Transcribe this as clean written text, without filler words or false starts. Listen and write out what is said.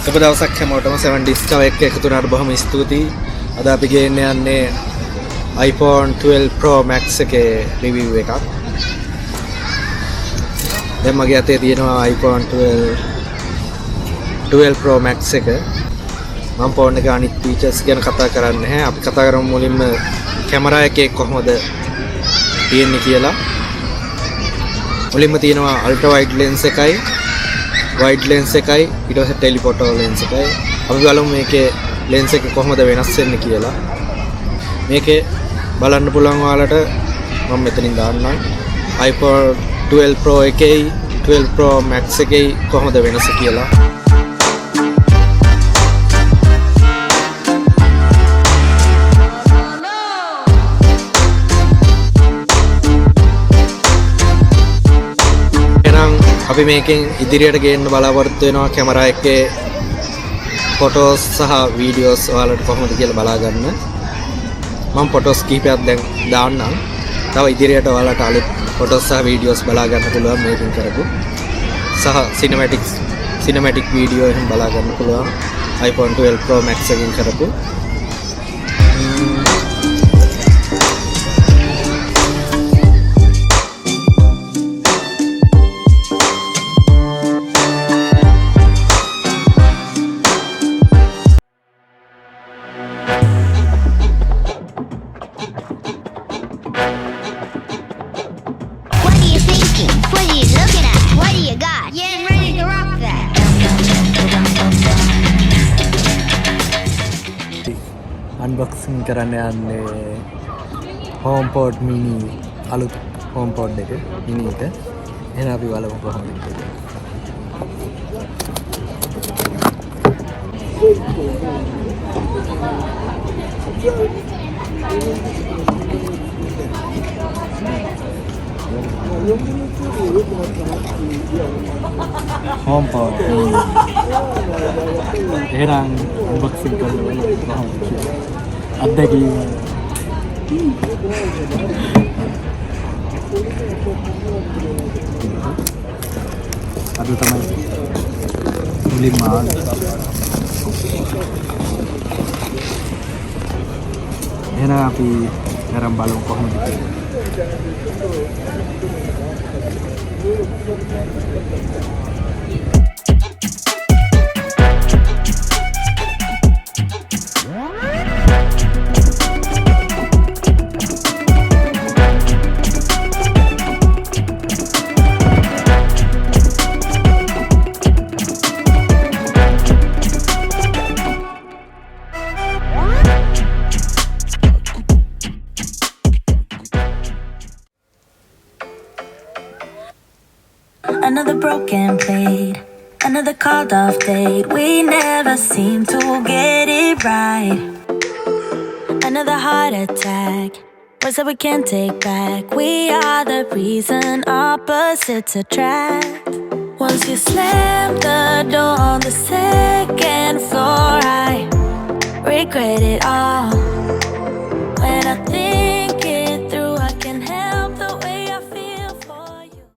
සුබ දවසක් හැමෝටම 7 discover එක එකතු වුණාට බොහොම ස්තුතියි. අද අපි ගේන්න යන්නේ iPhone 12 Pro Max එකේ review එකක්. දැන් මගේ අතේ තියෙනවා iPhone 12 Pro Max එක. මම ෆෝන් එකේ අනිත් features ගැන කතා කරන්නේ නැහැ. අපි කතා කරමු මුලින්ම කැමරා එකේ කොහොමද තියෙන්නේ කියලා. මුලින්ම තියෙනවා ultra wide lens එකයි wide lens එකයි ඊට පස්සේ telephoto lens එකයි. අපි බලමු මේකේ lens එක කොහොමද වෙනස් වෙන්නේ කියලා. මේකේ බලන්න පුළුවන් ඔයාලට මම මෙතනින් දාන්නම් iPhone 12 Pro එකේ 12 Pro Max එකේ කොහොමද වෙනස කියලා. අපි මේකෙන් ඉදිරියට ගේන්න බලාපොරොත්තු වෙනවා කැමරා එකේ ෆොටෝස් සහ වීඩියෝස් ඔයාලට කොහොමද කියලා බලා ගන්න. මම ෆොටෝස් කිහිපයක් දැන් දාන්නම්. තව ඉදිරියට ඔයාලට අලුත් ෆොටෝස් සහ වීඩියෝස් බලා ගන්න පුළුවන් මේකෙන් කරපු. සහ සිනමැටික් වීඩියෝ එහෙම බලා ගන්න පුළුවන් iPhone 12 Pro Max එකෙන් කරපු. unboxing කරන්න යන්නේ HomePod mini අලුත් HomePod එක mini එක. එහෙනම් අපි බලමු කොහොමද කියලා. HomePod එහෙනම් unboxing කරන්න කොහොමද කියලා. අත්දැකීම අද තමයි මුලින්ම එහෙනම් අපි අරන් බලමු කොහොමද කියලා. Another broken plate, another called off date. We never seem to get it right. Another heart attack, words that we can't take back. We are the reason opposites attract. Once you slam the door on the second floor, I regret it all.